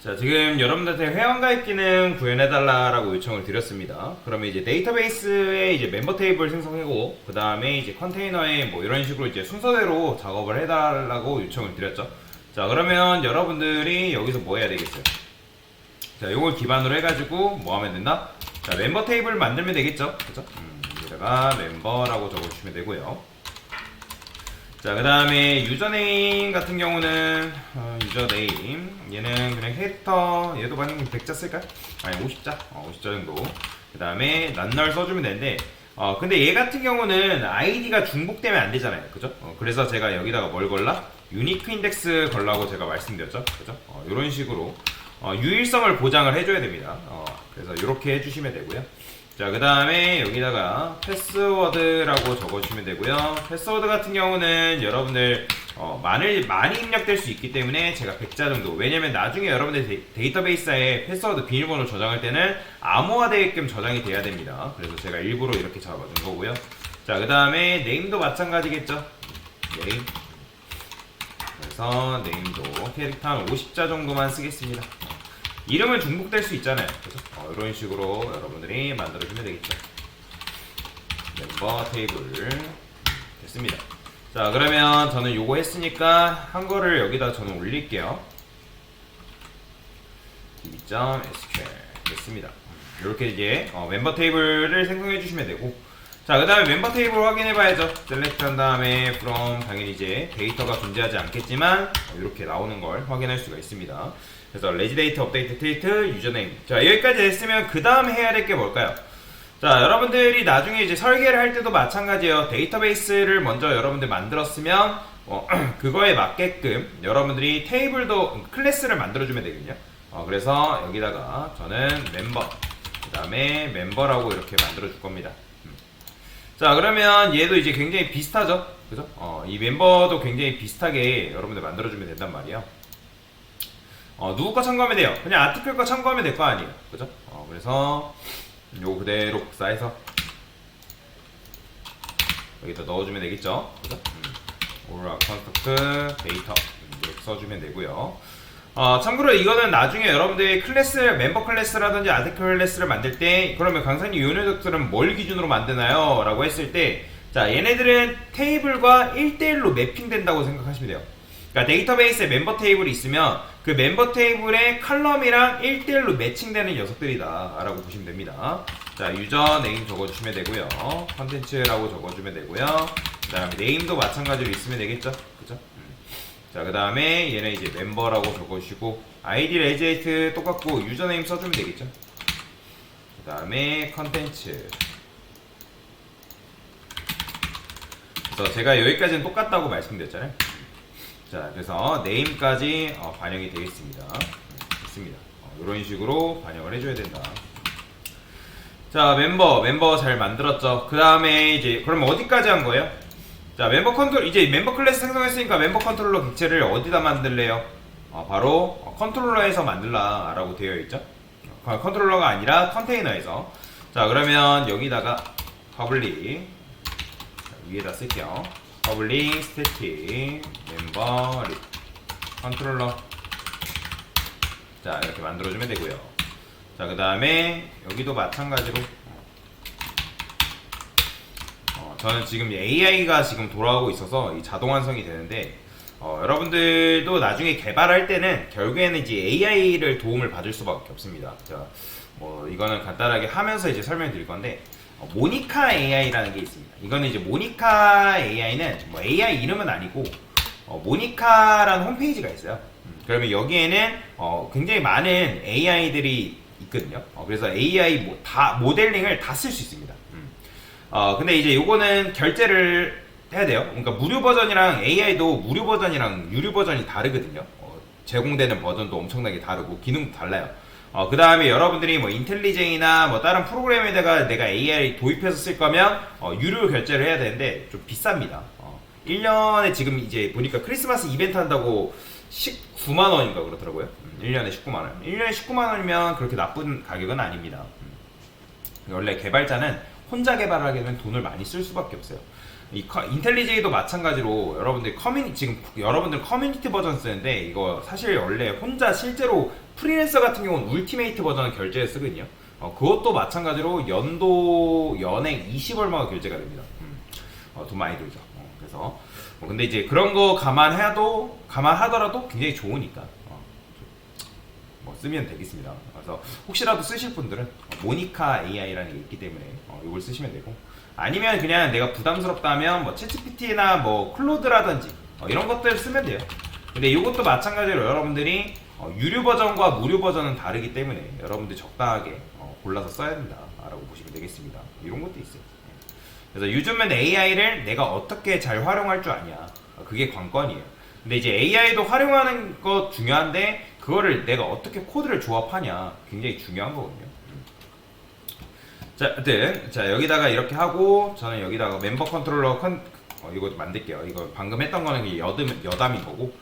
자, 지금 여러분들한테 회원가입 기능 구현해달라고 요청을 드렸습니다. 그러면 이제 데이터베이스에 이제 멤버 테이블 생성하고, 그 다음에 이제 컨테이너에 뭐 이런 식으로 이제 순서대로 작업을 해달라고 요청을 드렸죠. 자, 그러면 여러분들이 여기서 뭐 해야 되겠어요? 자, 요걸 기반으로 해가지고 뭐 하면 된다? 자, 멤버 테이블 만들면 되겠죠? 그죠? 여기다가 멤버라고 적어주시면 되고요. 자, 그 다음에 유저네임 같은 경우는 유저네임 얘는 그냥 캐릭터 얘도 만약 100자 쓸까요? 아니 50자 50자 정도. 그 다음에 낱널 써주면 되는데 근데 얘 같은 경우는 아이디가 중복되면 안 되잖아요, 그죠? 그래서 제가 여기다가 뭘 걸라? 유니크 인덱스 걸라고 제가 말씀드렸죠, 그죠? 이런 식으로 유일성을 보장을 해줘야 됩니다. 그래서 이렇게 해주시면 되고요. 자, 그 다음에 여기다가 패스워드라고 적어주시면 되고요. 패스워드 같은 경우는 여러분들 많이 입력될 수 있기 때문에 제가 100자 정도, 왜냐면 나중에 여러분들 데이터베이스에 패스워드 비밀번호 저장할 때는 암호화되게끔 저장이 돼야 됩니다. 그래서 제가 일부러 이렇게 잡아준 거고요. 자, 그 다음에 네임도 마찬가지겠죠. 네임. 그래서 네임도 캐릭터 한 50자 정도만 쓰겠습니다. 이름은 중복될 수 있잖아요, 그죠? 이런 식으로 여러분들이 만들어주면 되겠죠. 멤버 테이블 됐습니다. 자, 그러면 저는 요거 했으니까 한 거를 여기다 저는 올릴게요. db.sql 됐습니다. 이렇게 이제 멤버 테이블을 생성해 주시면 되고, 자, 그 다음에 멤버 테이블 확인해 봐야죠. 셀렉트 한 다음에 from 당연히 이제 데이터가 존재하지 않겠지만 이렇게 나오는 걸 확인할 수가 있습니다. 그래서 레지데이터 업데이트 트위트 유저네임. 자, 여기까지 됐으면 그 다음 해야 될 게 뭘까요? 자, 여러분들이 나중에 이제 설계를 할 때도 마찬가지예요. 데이터베이스를 먼저 여러분들 만들었으면 그거에 맞게끔 여러분들이 테이블도 클래스를 만들어주면 되거든요. 그래서 여기다가 저는 멤버, 그 다음에 멤버라고 이렇게 만들어 줄 겁니다. 자, 그러면 얘도 이제 굉장히 비슷하죠, 그죠? 이 멤버도 굉장히 비슷하게 여러분들 만들어주면 된단 말이에요. 누구 거 참고하면 돼요? 그냥 아티클 거 참고하면 될 거 아니에요, 그죠? 그래서 요거 그대로 복사해서 여기다 넣어주면 되겠죠, 그죠? 오라 컨스트럭트 데이터 이렇게 써주면 되고요. 참고로 이거는 나중에 여러분들이 클래스, 멤버 클래스라든지 아티클 클래스를 만들 때, 그러면 강사님 이 녀석들은 뭘 기준으로 만드나요? 라고 했을 때, 자, 얘네들은 테이블과 1대1로 매핑된다고 생각하시면 돼요. 그러니까 데이터베이스에 멤버 테이블이 있으면 그 멤버 테이블의 컬럼이랑 1대1로 매칭되는 녀석들이다 라고 보시면 됩니다. 자, 유저 네임 적어주시면 되고요. 컨텐츠라고 적어주면 되고요. 그 다음에 네임도 마찬가지로 있으면 되겠죠, 그죠? 자, 그 다음에 얘는 이제 멤버라고 적어주시고, 아이디 레지에이트 똑같고 유저네임 써주면 되겠죠. 그 다음에 컨텐츠. 그래서 제가 여기까지는 똑같다고 말씀드렸잖아요. 자, 그래서 네임까지 반영이 되겠습니다. 됐습니다. 이런 식으로 반영을 해줘야 된다. 자, 멤버 잘 만들었죠. 그 다음에 이제 그러면 어디까지 한 거예요? 자, 멤버 컨트롤, 이제 멤버 클래스 생성했으니까 멤버 컨트롤러 객체를 어디다 만들래요? 바로 컨트롤러에서 만들라 라고 되어 있죠. 컨트롤러가 아니라 컨테이너에서. 자, 그러면 여기다가 퍼블릭 위에다 쓸게요. 퍼블릭 스태틱 멤버 컨트롤러. 자, 이렇게 만들어주면 되고요. 자, 그 다음에 여기도 마찬가지로 저는 지금 AI가 지금 돌아오고 있어서 이 자동 완성이 되는데, 여러분들도 나중에 개발할 때는 결국에는 이제 AI를 도움을 받을 수밖에 없습니다. 자, 이거는 간단하게 하면서 이제 설명드릴 건데, 모니카 AI라는 게 있습니다. 이거는 이제 모니카 AI는 뭐 AI 이름은 아니고, 모니카라는 홈페이지가 있어요. 그러면 여기에는 굉장히 많은 AI들이 있거든요. 그래서 AI 모델링을 다 쓸 수 있습니다. 근데 이제 요거는 결제를 해야 돼요. 그러니까 무료 버전이랑 AI도 무료 버전이랑 유료 버전이 다르거든요. 제공되는 버전도 엄청나게 다르고 기능도 달라요. 그 다음에 여러분들이 뭐 인텔리제이나 뭐 다른 프로그램에다가 내가 AI 도입해서 쓸 거면 유료 결제를 해야 되는데 좀 비쌉니다. 1년에 지금 이제 보니까 크리스마스 이벤트 한다고 19만원인가 그러더라고요. 1년에 19만원. 1년에 19만원이면 그렇게 나쁜 가격은 아닙니다. 원래 개발자는 혼자 개발하게 되면 돈을 많이 쓸 수밖에 없어요. 인텔리제이도 마찬가지로 여러분들 지금 여러분들 커뮤니티 버전 쓰는데 이거 사실 원래 혼자 실제로 프리랜서 같은 경우는 울티메이트 버전을 결제해 쓰거든요. 그것도 마찬가지로 연액 20얼마가 결제가 됩니다. 돈 많이 들죠. 그래서 근데 이제 그런 거 감안하더라도 굉장히 좋으니까 뭐 쓰면 되겠습니다. 그래서 혹시라도 쓰실 분들은 모니카 AI라는 게 있기 때문에 이걸 쓰시면 되고, 아니면 그냥 내가 부담스럽다면 뭐 챗GPT나 뭐 클로드라든지 이런 것들 쓰면 돼요. 근데 이것도 마찬가지로 여러분들이 유료 버전과 무료 버전은 다르기 때문에 여러분들이 적당하게 골라서 써야 된다라고 보시면 되겠습니다. 이런 것도 있어요. 그래서 요즘은 AI를 내가 어떻게 잘 활용할 줄 아냐, 그게 관건이에요. 근데 이제 AI도 활용하는 거 중요한데 그거를 내가 어떻게 코드를 조합하냐 굉장히 중요한 거거든요. 자, 하여튼 자 여기다가 이렇게 하고, 저는 여기다가 멤버 컨트롤러 이거 만들게요. 이거 방금 했던 거는 여담인 거고,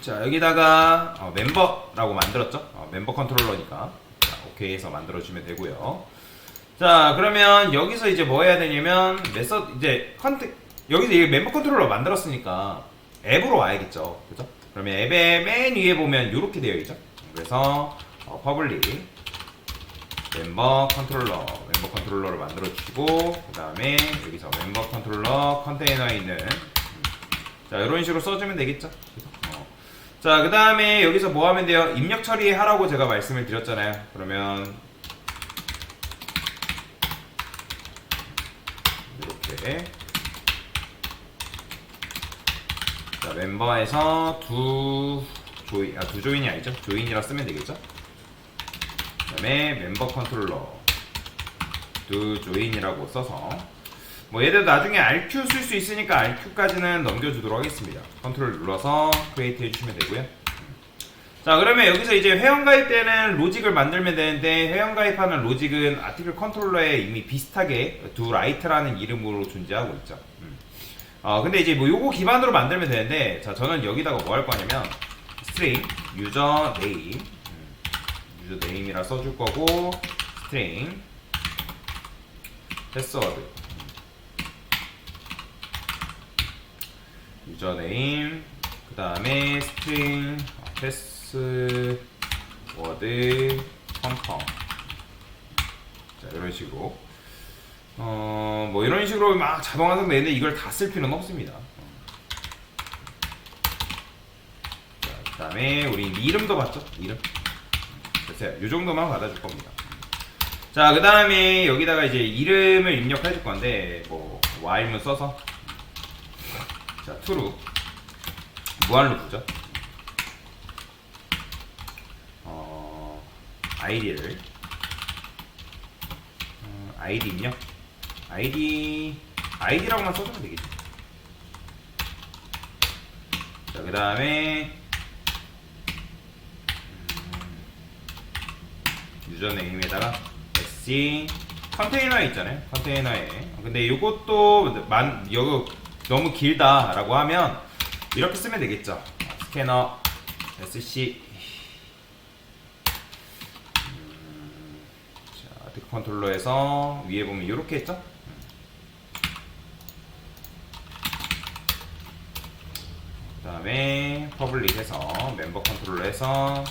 자 여기다가 멤버라고 만들었죠. 멤버 컨트롤러니까 자, 오케이 해서 만들어주면 되고요. 자 그러면 여기서 이제 뭐 해야 되냐면 여기서 이 멤버 컨트롤러 만들었으니까 앱으로 와야겠죠. 그죠? 그러면 앱의 맨 위에 보면 이렇게 되어 있죠. 그래서 퍼블릭 멤버 컨트롤러를 만들어 주시고, 그 다음에 여기서 멤버 컨트롤러 컨테이너에 있는 자 이런 식으로 써주면 되겠죠. 자 그 다음에 여기서 뭐 하면 돼요? 입력 처리하라고 제가 말씀을 드렸잖아요. 그러면 이렇게 자 멤버에서 두 조인이 아니죠? 조인이라 쓰면 되겠죠? 그 다음에 멤버 컨트롤러 두 조인이라고 써서, 뭐 얘들 나중에 RQ 쓸 수 있으니까 RQ까지는 넘겨주도록 하겠습니다. 컨트롤 눌러서 크리에이트 해주시면 되고요. 자 그러면 여기서 이제 회원가입 때는 로직을 만들면 되는데, 회원가입하는 로직은 아티클 컨트롤러에 이미 비슷하게 두 라이트라는 이름으로 존재하고 있죠. 근데 이제 뭐 요거 기반으로 만들면 되는데, 자 저는 여기다가 뭐 할 거냐면 스트링 유저 네임이라 써줄 거고, 스트링 패스워드 유저 네임, 그 다음에 스트링 패스워드 컴컴, 자 이런 식으로 뭐 이런 식으로 막 자동 완성되는데 이걸 다 쓸 필요는 없습니다. 자, 그 다음에 우리 이름도 봤죠? 이름 됐어요. 이 정도만 받아줄 겁니다. 자 그 다음에 여기다가 이제 이름을 입력해 줄 건데, 뭐 while문 써서 자 true 무한루프죠. id를 id 입력 id라고만 써주면 되겠죠. 자 그 다음에 유저네임에다가 sc 컨테이너에 있잖아요. 컨테이너에. 근데 이것도 여기 너무 길다 라고 하면 이렇게 쓰면 되겠죠. 스캐너 sc 자, 컨트롤러에서 위에 보면 이렇게 했죠. 그 다음에 퍼블릭해서 멤버 컨트롤러에서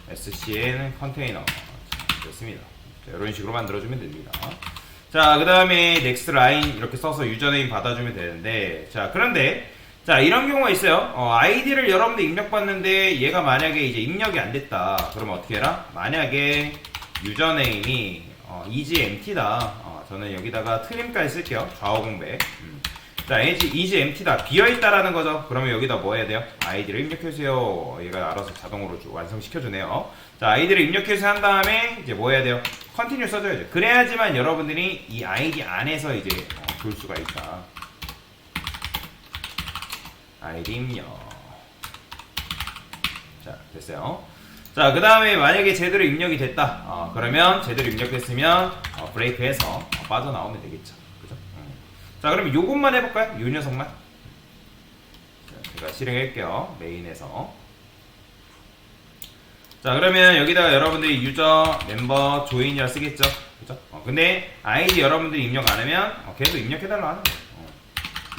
scn 컨테이너 됐습니다. 자, 이런 식으로 만들어주면 됩니다. 자, 그 다음에 next line 이렇게 써서 유저네임 받아주면 되는데, 자, 그런데 자 이런 경우가 있어요. 아이디를 여러분들 입력받는데 얘가 만약에 이제 입력이 안 됐다. 그러면 어떻게 해라? 만약에 유저네임이 is empty다. 저는 여기다가 트림까지 쓸게요. 좌우 공백. 자, is empty다. 비어있다라는 거죠. 그러면 여기다 뭐 해야 돼요? 아이디를 입력해주세요. 얘가 알아서 자동으로 완성시켜주네요. 자, 아이디를 입력해주세요 한 다음에 이제 뭐 해야 돼요? 컨티뉴 써줘야죠. 그래야지만 여러분들이 이 아이디 안에서 이제 볼 수가 있다. 아이디 입력. 자, 됐어요. 자, 그 다음에 만약에 제대로 입력이 됐다. 그러면 제대로 입력됐으면 브레이크해서 빠져나오면 되겠죠. 그죠? 자, 그러면 요것만 해볼까요? 요 녀석만. 자, 제가 실행할게요. 메인에서. 자, 그러면 여기다가 여러분들이 유저, 멤버, 조인이라 쓰겠죠. 그죠? 근데 아이디 여러분들이 입력 안 하면 계속 입력해달라 하는 거예요.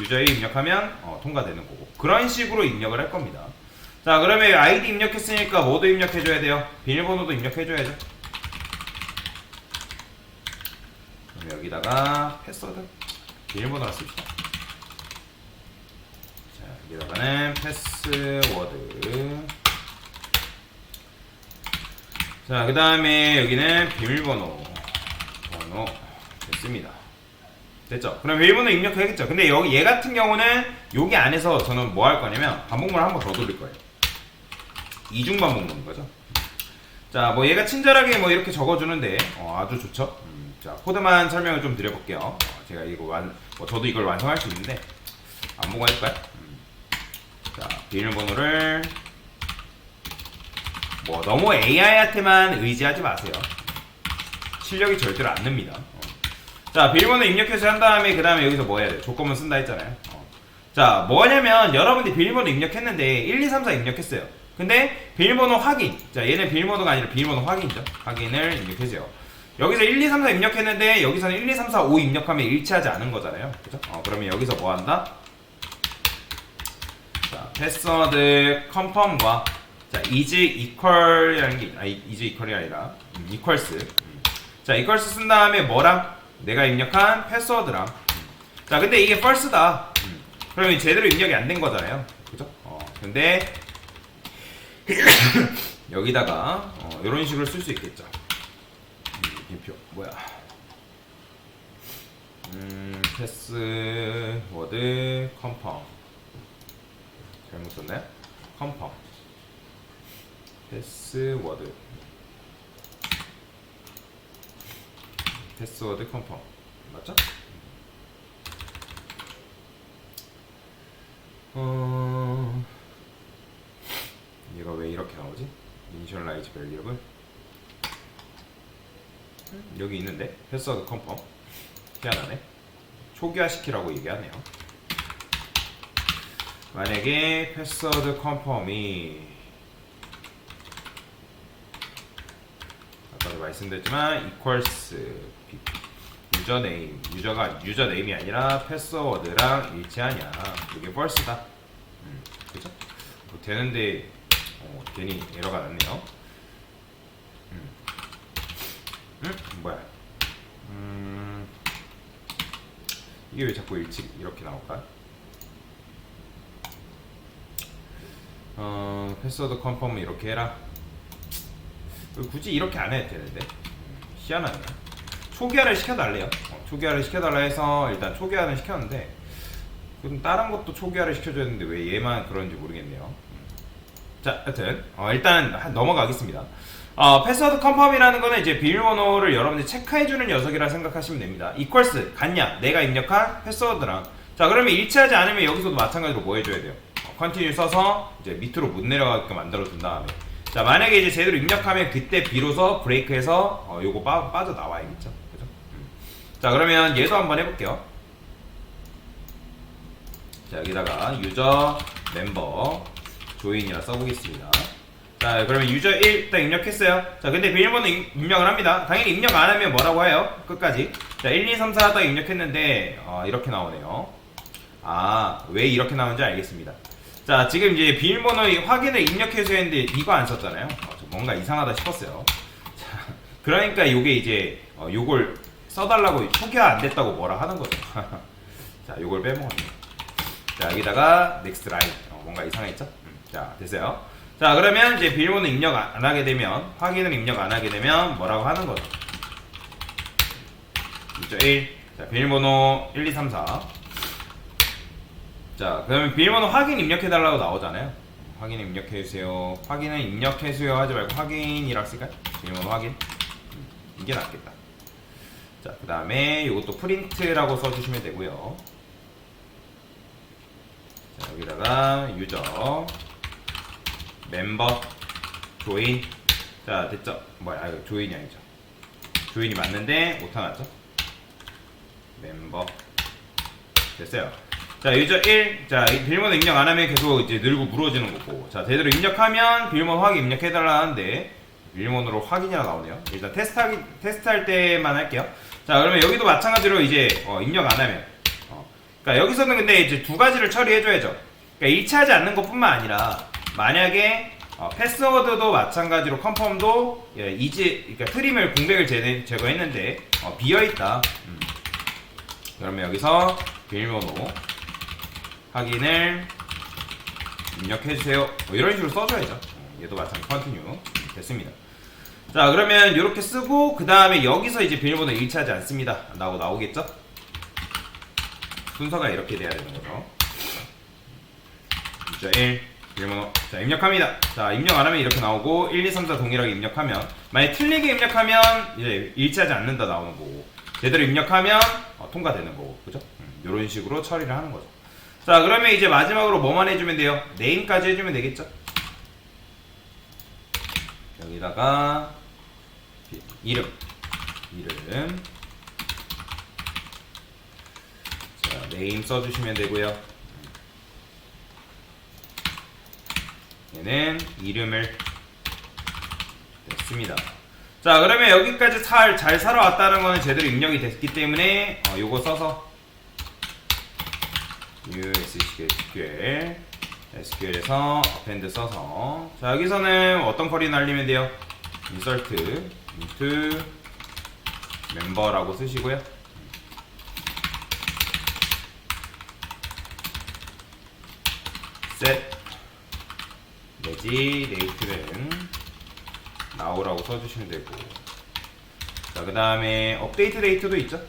유저 1 입력하면 통과되는 거고, 그런 식으로 입력을 할 겁니다. 자, 그러면 아이디 입력했으니까 뭐도 입력해줘야 돼요? 비밀번호도 입력해줘야죠. 그럼 여기다가 패스워드, 비밀번호를 씁시다. 자, 여기다가는 패스워드. 자, 그 다음에 여기는 비밀번호 됐습니다. 됐죠? 그럼 비밀번호 입력해야겠죠? 근데 여기 얘 같은 경우는 여기 안에서 저는 뭐 할 거냐면 반복문을 한 번 더 돌릴 거예요. 이중 반복문인 거죠. 자, 뭐 얘가 친절하게 뭐 이렇게 적어주는데 아주 좋죠. 자, 코드만 설명을 좀 드려볼게요. 제가 이거 저도 이걸 완성할 수 있는데 안 보고 할까요? 자, 비밀번호를 뭐 너무 AI한테만 의지하지 마세요. 실력이 절대로 안 늡니다. 자, 비밀번호 입력해서 한 다음에 그 다음에 여기서 뭐 해야 돼요? 조건문 쓴다 했잖아요. 자, 뭐냐면 여러분들이 비밀번호 입력했는데 1, 2, 3, 4 입력했어요. 근데 비밀번호 확인, 자, 얘는 비밀번호가 아니라 비밀번호 확인이죠. 확인을 입력해주세요. 여기서 1, 2, 3, 4 입력했는데 여기서는 1, 2, 3, 4, 5 입력하면 일치하지 않은 거잖아요. 그죠? 그러면 여기서 뭐 한다? 자, 패스워드 컨펌과 자, is equal이라는 게 is equal이 아니라 equals. 자, equals 쓴 다음에 뭐랑? 내가 입력한 패스워드랑. 자, 근데 이게 false다. 그러면 제대로 입력이 안 된 거잖아요. 그죠? 근데 여기다가 이런 식으로 쓸 수 있겠죠. 인표 뭐야? 패스워드 컨펌 잘못 썼나요? 컨펌 패스워드 컨펌 맞죠? 얘가 왜 이렇게 나오지? 이니셜라이즈 밸리어블 여기 있는데 패스워드 컨펌 희한하네. 초기화 시키라고 얘기하네요. 만약에 패스워드 컨펌이 아까도 말씀드렸지만 equals 유저네임, 유저가 유저네임이 아니라 패스워드랑 일치하냐, 이게 false다. 그죠? 뭐 되는데 괜히 에러가 났네요. 뭐야? 이게 왜 자꾸 이렇게 나올까? 패스워드 컨펌은 이렇게 해라. 굳이 이렇게 안 해도 되는데 희한하네요. 초기화를 시켜달래요. 초기화를 시켜달라 해서 일단 초기화는 시켰는데 그럼 다른 것도 초기화를 시켜줘야 되는데 왜 얘만 그런지 모르겠네요. 자, 여튼 일단 넘어가겠습니다. 패스워드 컨펌이라는 거는 이제 비밀번호를 여러분들이 체크해주는 녀석이라 생각하시면 됩니다. equals 같냐? 내가 입력한 패스워드랑. 자, 그러면 일치하지 않으면 여기서도 마찬가지로 뭐 해줘야 돼요? continue 써서 이제 밑으로 못 내려가게끔 만들어 둔 다음에, 자, 만약에 이제 제대로 입력하면 그때 비로소 브레이크해서 요거 빠져 나와야겠죠. 그죠? 자, 그러면 얘도 한번 해볼게요. 자, 여기다가 유저 멤버 조인이라 써보겠습니다. 자, 그러면 유저 1 딱 입력했어요. 자, 근데 비밀번호 입력을 합니다. 당연히 입력 안 하면 뭐라고 해요? 끝까지. 자, 1, 2, 3, 4 딱 입력했는데 이렇게 나오네요. 왜 이렇게 나오는지 알겠습니다. 자, 지금 이제 비밀번호 확인을 입력해서 했는데 이거 안 썼잖아요. 뭔가 이상하다 싶었어요. 자, 그러니까 요게 이제 요걸 써달라고 초기화 안 됐다고 뭐라 하는 거죠. 자, 요걸 빼먹었네요. 자, 여기다가 next line. 뭔가 이상했죠? 자, 됐어요. 자, 그러면 이제 비밀번호 입력 안 하게 되면, 확인을 입력 안 하게 되면 뭐라고 하는 거죠? 유저 1. 자, 비밀번호 1, 2, 3, 4. 자, 그러면 비밀번호 확인 입력해달라고 나오잖아요. 확인 입력해주세요. 확인은 입력해주세요 하지 말고 확인이라고 쓸까요? 비밀번호 확인. 이게 낫겠다. 자, 그 다음에 이것도 프린트라고 써주시면 되고요. 자, 여기다가 유저 멤버 조인. 자, 됐죠? 뭐야, 조인이 아니죠. 조인이 맞는데 오타 났죠? 멤버 됐어요. 자, 유저 1. 자, 비밀번호 입력 안 하면 계속 이제 늘고 물어지는 거고. 자, 제대로 입력하면 비밀번호 확인 입력해달라 하는데 비밀번호로 확인이라 나오네요. 일단 테스트할 때만 할게요. 자, 그러면 여기도 마찬가지로 이제 입력 안 하면 그러니까 여기서는 근데 이제 두 가지를 처리해줘야죠. 그러니까 일치하지 않는 것뿐만 아니라 만약에 패스워드도 마찬가지로 컨펌도 그러니까 트림을 공백을 제거했는데 비어있다. 그러면 여기서 비밀번호 확인을 입력해주세요. 이런 식으로 써줘야죠. 얘도 마찬가지 컨티뉴 됐습니다. 자, 그러면 이렇게 쓰고 그 다음에 여기서 이제 비밀번호 일치하지 않습니다 나오겠죠? 순서가 이렇게 돼야 되는 거죠. 자, 1 비밀번호 자 입력합니다. 자, 입력 안 하면 이렇게 나오고 1, 2, 3, 4 동일하게 입력하면, 만약 틀리게 입력하면 이제 일치하지 않는다 나오는 거고, 제대로 입력하면 통과되는 거고, 그죠? 이런 식으로 처리를 하는 거죠. 자, 그러면 이제 마지막으로 뭐만 해주면 돼요? 네임까지 해주면 되겠죠? 여기다가 이름 자, 네임 써주시면 되고요. 얘는 이름을 됐습니다. 자, 그러면 여기까지 잘 살아왔다는 거는 제대로 입력이 됐기 때문에 요거 써서 SQL에서 append 써서, 자, 여기서는 어떤 쿼리 날리면 돼요? insert into member라고 쓰시고요. set 내지 date는 now라고 써주시면 되고, 자, 그 다음에 update date도 있죠.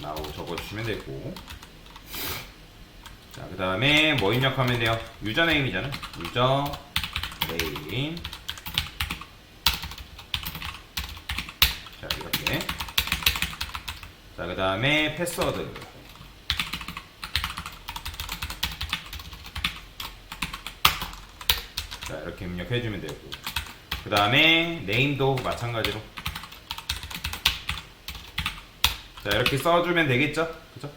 now 적어주시면 되고, 자, 그 다음에 뭐 입력하면 돼요? 유저네임이잖아요. 유저네임. 자, 이렇게. 자, 그 다음에 패스워드. 자, 이렇게 입력해주면 되고, 그 다음에 네임도 마찬가지로 자, 이렇게 써주면 되겠죠? 그죠?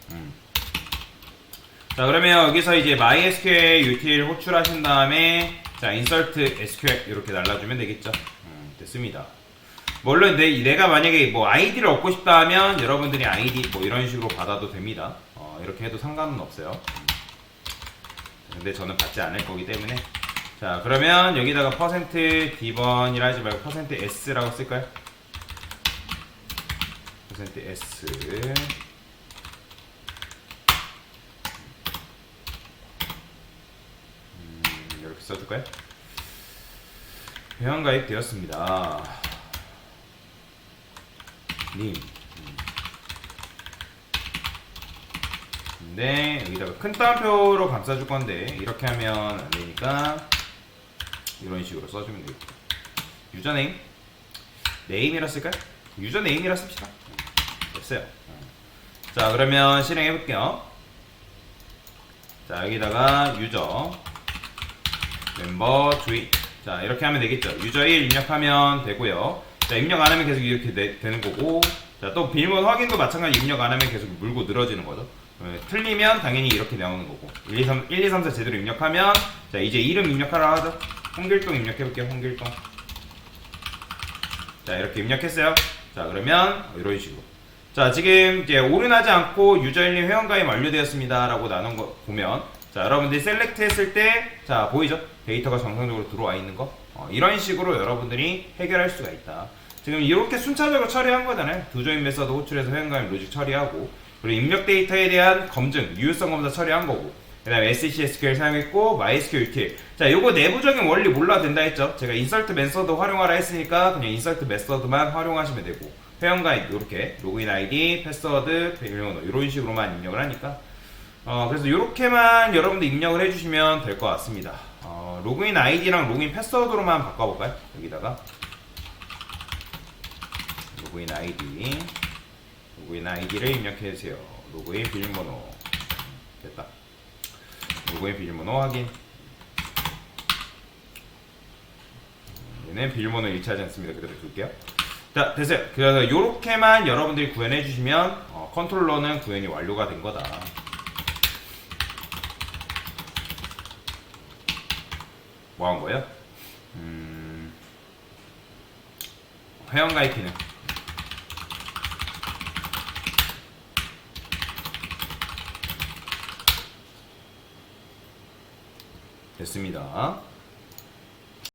자, 그러면 여기서 이제 MySQL util 호출하신 다음에, 자, insert SQL 이렇게 날라주면 되겠죠? 됐습니다. 물론 내가 만약에 뭐 아이디를 얻고 싶다 하면 여러분들이 아이디 뭐 이런 식으로 받아도 됩니다. 이렇게 해도 상관은 없어요. 근데 저는 받지 않을 거기 때문에. 자, 그러면 여기다가 %d번이라 하지 말고 %s라고 쓸까요? %s 이렇게 써줄까요? 회원가입 되었습니다. 님. 근데 여기다가 큰 따옴표로 감싸줄 건데 이렇게 하면 안 되니까 이런 식으로 써주면 되겠고, 유저네임 네임이라 쓸까요? 유저네임이라 씁시다. 됐어요. 자, 그러면 실행해 볼게요. 자, 여기다가 유저 멤버 주인, 자, 이렇게 하면 되겠죠. 유저 1 입력하면 되고요. 자, 입력 안 하면 계속 이렇게 되는 거고, 자, 또 비밀번호 확인도 마찬가지, 입력 안 하면 계속 물고 늘어지는 거죠. 틀리면 당연히 이렇게 나오는 거고, 1, 2, 3, 4 제대로 입력하면, 자, 이제 이름 입력하라 하죠. 홍길동 입력해 볼게요. 홍길동. 자, 이렇게 입력했어요. 자, 그러면 이런 식으로, 자, 지금 이제 오른하지 않고 유저 1님 회원가입 완료되었습니다 라고 나눈 거 보면, 자, 여러분들이 셀렉트 했을 때, 자, 보이죠? 데이터가 정상적으로 들어와 있는 거. 이런 식으로 여러분들이 해결할 수가 있다. 지금 이렇게 순차적으로 처리한 거잖아요. 두 조인 메서드 호출해서 회원가입 로직 처리하고, 그리고 입력 데이터에 대한 검증, 유효성 검사 처리한 거고, 그 다음에 SQL 사용했고, MySQL util. 자, 요거 내부적인 원리 몰라도 된다 했죠? 제가 insert 메서드 활용하라 했으니까 그냥 insert 메서드만 활용하시면 되고, 회원가입 이렇게 로그인 아이디, 패스워드, 비밀번호 이런 식으로만 입력을 하니까, 그래서 이렇게만 여러분들 입력을 해주시면 될 것 같습니다. 로그인 아이디랑 로그인 패스워드로만 바꿔볼까요? 여기다가 로그인 아이디를 입력해주세요. 로그인 비밀번호 됐다. 로그인 비밀번호 확인. 얘는 비밀번호 일치하지 않습니다. 그대로 둘게요. 자, 됐어요. 그래서 이렇게만 여러분들이 구현해 주시면 컨트롤러는 구현이 완료가 된 거다. 뭐 한 거예요? 회원가입 기능. 됐습니다.